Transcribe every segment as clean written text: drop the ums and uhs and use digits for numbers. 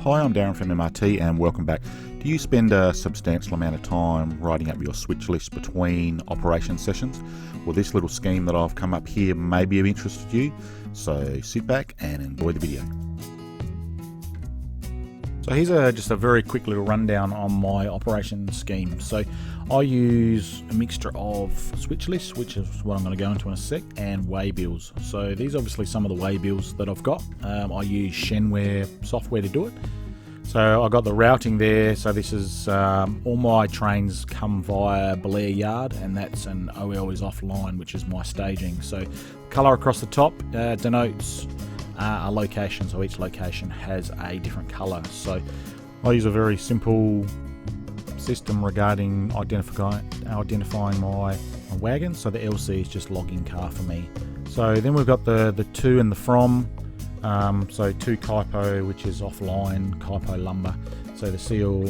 Hi, I'm Darren from MRT and welcome back. Do you spend a substantial amount of time writing up your switch list between operation sessions? Well, this little scheme that I've come up here may be of interest to you, so sit back and enjoy the video. So here's just a very quick little rundown on my operation scheme. So I use a mixture of switch lists, which is what I'm going to go into in a sec, and waybills. So these are obviously some of the waybills that I've got. I use Shenware software to do it. So I got the routing there. So this is all my trains come via Belair Yard, and that's an OL is offline, which is my staging. So colour across the top denotes a location, so each location has a different colour. So I use a very simple system regarding identifying my wagon. So the LC is just login car for me. So then we've got the to and the from. So to Kaipo, which is offline, Kaipo Lumber. So the CLIC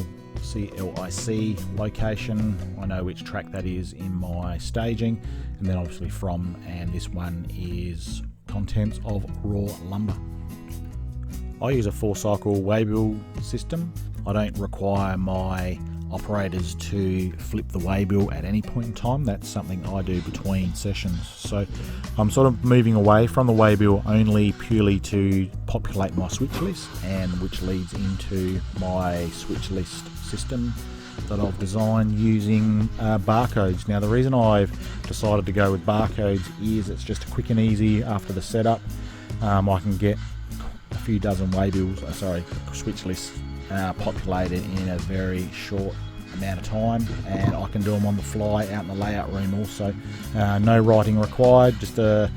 location, I know which track that is in my staging, and then obviously from, and this one is contents of raw lumber. I use a 4-cycle waybill system. I don't require my operators to flip the waybill at any point in time. That's something I do between sessions. So I'm sort of moving away from the waybill only purely to populate my switch list, and which leads into my switch list system that I've designed using barcodes. Now the reason I've decided to go with barcodes is it's just quick and easy after the setup. I can get a few dozen switch lists populated in a very short amount of time, and I can do them on the fly out in the layout room also. No writing required, just a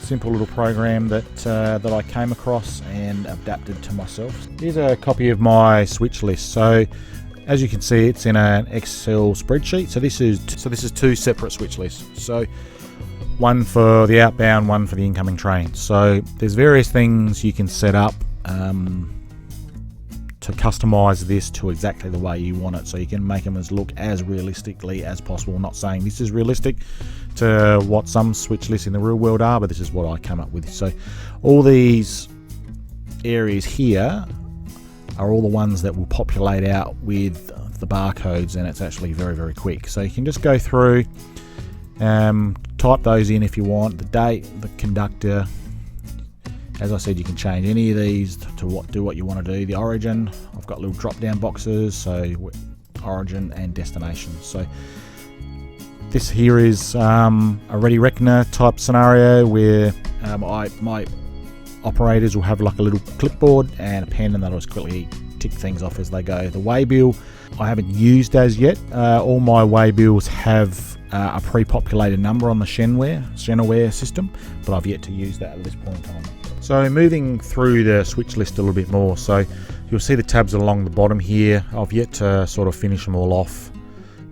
simple little program that I came across and adapted to myself. Here's a copy of my switch list. So as you can see, it's in an Excel spreadsheet. So this is two separate switch lists. So one for the outbound, one for the incoming train. So there's various things you can set up to customize this to exactly the way you want it, so you can make them look as realistically as possible. I'm not saying this is realistic to what some switch lists in the real world are, but this is what I came up with. So all these areas here are all the ones that will populate out with the barcodes, and it's actually very, very quick. So you can just go through, type those in if you want, the date, the conductor. As I said, you can change any of these to do what you want to do. The origin, I've got little drop down boxes, so origin and destination. So this here is a Ready Reckoner type scenario where my operators will have like a little clipboard and a pen, and they'll just quickly tick things off as they go. The waybill I haven't used as yet. All my waybills have a pre-populated number on the Shenware system, but I've yet to use that at this point in time. So moving through the switch list a little bit more, so you'll see the tabs along the bottom here. I've yet to sort of finish them all off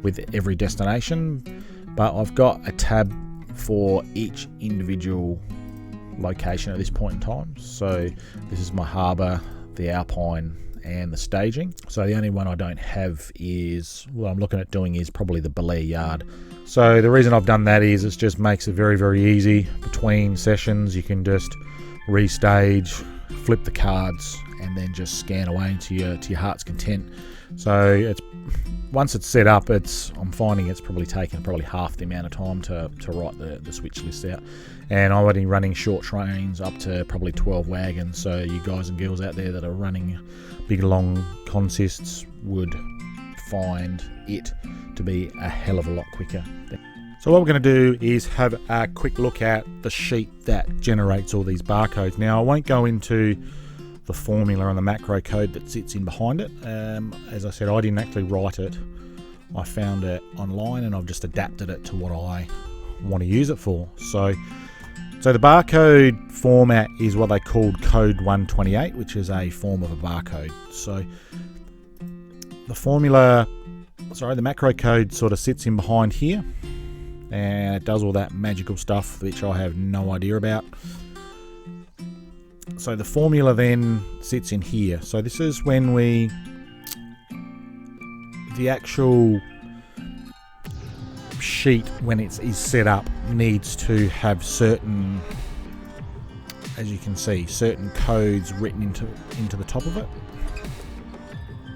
with every destination, but I've got a tab for each individual location at this point in time. So this is my harbour, the Alpine, and the staging. So the only one I don't have is, what I'm looking at doing is probably the Belair Yard. So the reason I've done that is it just makes it very, very easy between sessions. You can just restage, flip the cards, and then just scan away to your heart's content. So it's once it's set up, I'm finding it's probably taken half the amount of time to write the switch list out. And I'm already running short trains up to probably 12 wagons. So you guys and girls out there that are running big long consists would find it to be a hell of a lot quicker. So what we're going to do is have a quick look at the sheet that generates all these barcodes. Now I won't go into the formula and the macro code that sits in behind it. As I said, I didn't actually write it. I found it online and I've just adapted it to what I want to use it for. So the barcode format is what they called code 128, which is a form of a barcode. So the macro code sort of sits in behind here, and it does all that magical stuff which I have no idea about. So the formula then sits in here. So this is when the actual sheet, when it is set up, needs to have certain, as you can see, certain codes written into the top of it.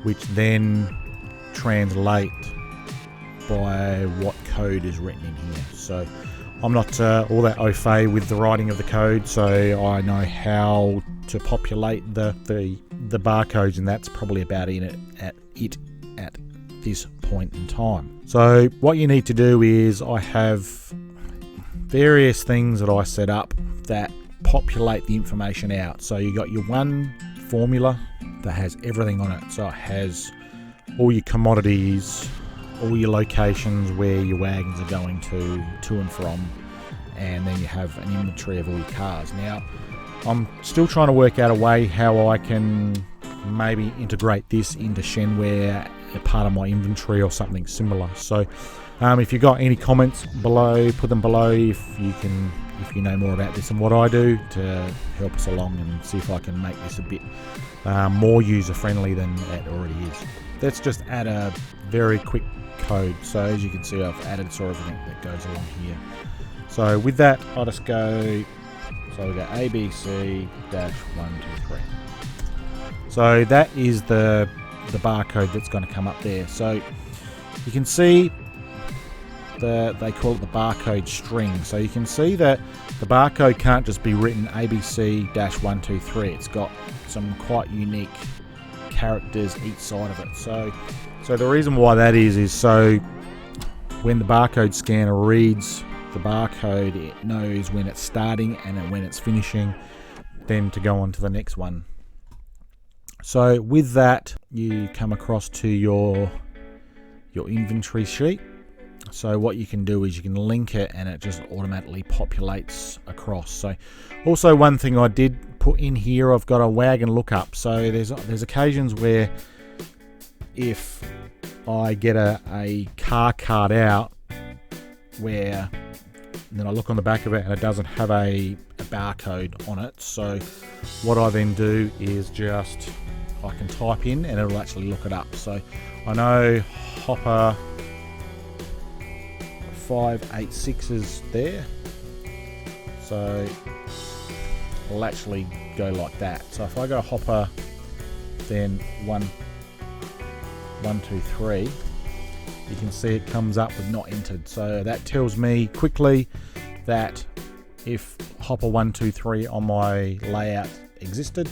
which then translate by what code is written in here. So I'm not all that au fait with the writing of the code, so I know how to populate the barcodes, and that's probably about it at this point in time. So what you need to do is, I have various things that I set up that populate the information out. So you got your one formula that has everything on it. So it has all your commodities, all your locations where your wagons are going to and from, and then you have an inventory of all your cars. Now, I'm still trying to work out a way how I can maybe integrate this into Shenware, a part of my inventory or something similar. So if you've got any comments below, put them below if you know more about this than what I do, to help us along and see if I can make this a bit more user friendly than it already is. Let's just add a very quick code. So as you can see, I've added sort of everything that goes along here. So with that, I'll just go, so we go ABC-123. So that is the barcode that's going to come up there. So you can see they call it the barcode string. So you can see that the barcode can't just be written ABC-123. It's got some quite unique characters each side of it. So the reason why that is so when the barcode scanner reads the barcode, it knows when it's starting and when it's finishing, then to go on to the next one. So with that, you come across to your inventory sheet. So what you can do is you can link it and it just automatically populates across. So also one thing I did put in here, I've got a wagon lookup. So there's occasions where if I get a car card out where then I look on the back of it and it doesn't have a barcode on it. So what I then do is just I can type in and it'll actually look it up. So I know Hopper 586 is there, so it'll actually go like that. So if I go Hopper then 123, you can see it comes up with not entered. So that tells me quickly that if Hopper 123 on my layout existed,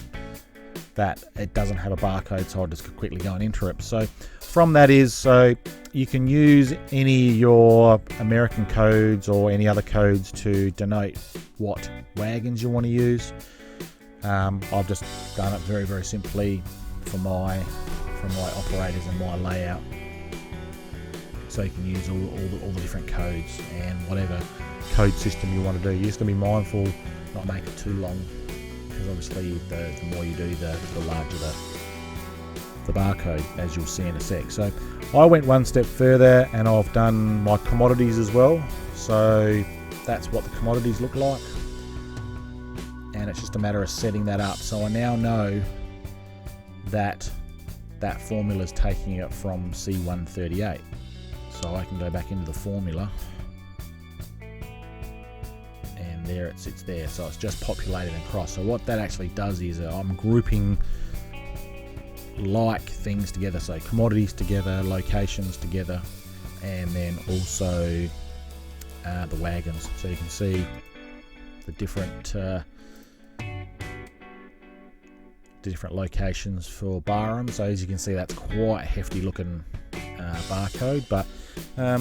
that it doesn't have a barcode, so I'll just quickly go and enter it. So from that is, so you can use any of your American codes or any other codes to denote what wagons you want to use. I've just done it very, very simply for my operators and my layout. So you can use all the different codes and whatever code system you want to do. You just have to be mindful not make it too long, because obviously the more you do, the larger the barcode, as you'll see in a sec. So I went one step further and I've done my commodities as well. So that's what the commodities look like, and it's just a matter of setting that up. So I now know that that formula is taking it from C138. So I can go back into the formula and there it sits there. So it's just populated across. So what that actually does is I'm grouping like things together. So commodities together, locations together, and then also the wagons. So you can see the different locations for Barham. So as you can see, that's quite a hefty looking barcode, but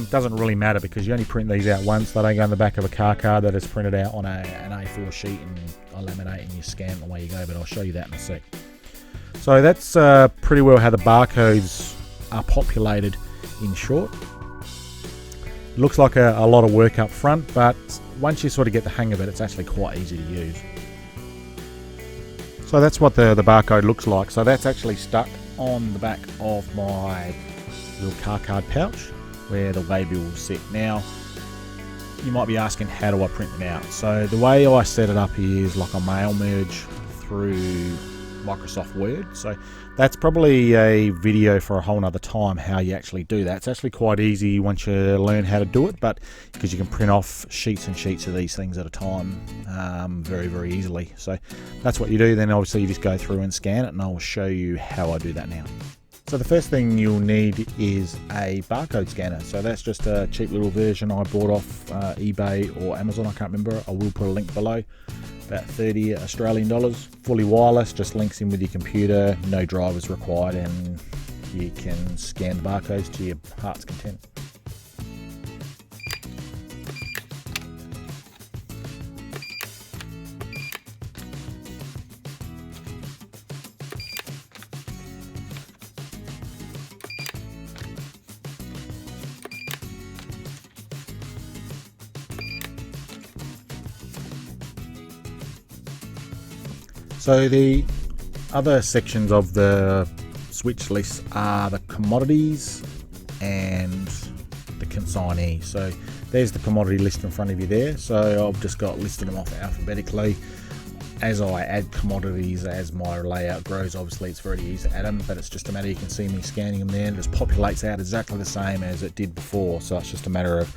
doesn't really matter because you only print these out once. They don't go on the back of a car card. That is printed out on an A4 sheet and I laminate and you scan it, away you go. But I'll show you that in a sec. So that's pretty well how the barcodes are populated in short. It looks like a lot of work up front, but once you sort of get the hang of it, it's actually quite easy to use. So that's what the barcode looks like. So that's actually stuck on the back of my little car card pouch where the waybill will sit. Now, you might be asking, how do I print them out? So the way I set it up is like a mail merge through Microsoft Word. So that's probably a video for a whole nother time, how you actually do that. It's actually quite easy once you learn how to do it, but because you can print off sheets and sheets of these things at a time very, very easily. So that's what you do. Then obviously you just go through and scan it, and I'll show you how I do that now. So the first thing you'll need is a barcode scanner. So that's just a cheap little version I bought off eBay or Amazon, I can't remember. I will put a link below. About 30 Australian dollars, fully wireless, just links in with your computer, no drivers required, and you can scan the barcodes to your heart's content. So the other sections of the switch list are the commodities and the consignee. So there's the commodity list in front of you there. So I've just got listed them off alphabetically. As I add commodities, as my layout grows, obviously it's very easy to add them, but it's just a matter, you can see me scanning them there, and it just populates out exactly the same as it did before. So it's just a matter of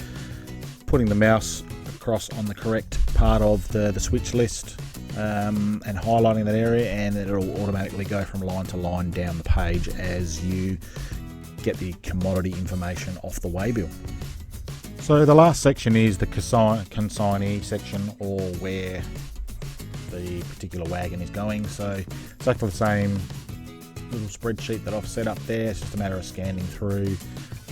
putting the mouse across on the correct part of the switch list, and highlighting that area, and it'll automatically go from line to line down the page as you get the commodity information off the waybill. So the last section is the consignee section, or where the particular wagon is going. So exactly the same little spreadsheet that I've set up there. It's just a matter of scanning through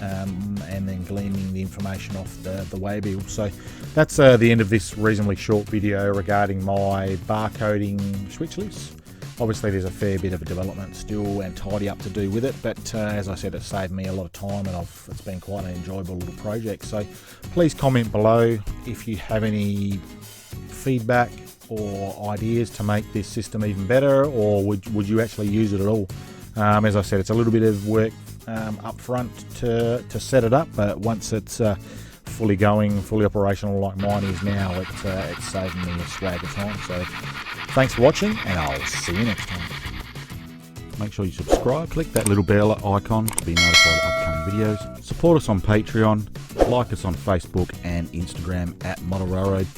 and then gleaning the information off the waybill. So that's the end of this reasonably short video regarding my barcoding switch list. Obviously there's a fair bit of a development still and tidy up to do with it, but as I said, it saved me a lot of time, and it's been quite an enjoyable little project. So please comment below if you have any feedback or ideas to make this system even better, or would you actually use it at all. As I said, it's a little bit of work up front to set it up, but once it's fully going, fully operational like mine is now, it's saving me a swag of time. So thanks for watching, and I'll see you next time. Make sure you subscribe, click that little bell icon to be notified of upcoming videos. Support us on Patreon, like us on Facebook and Instagram at Model Railroad.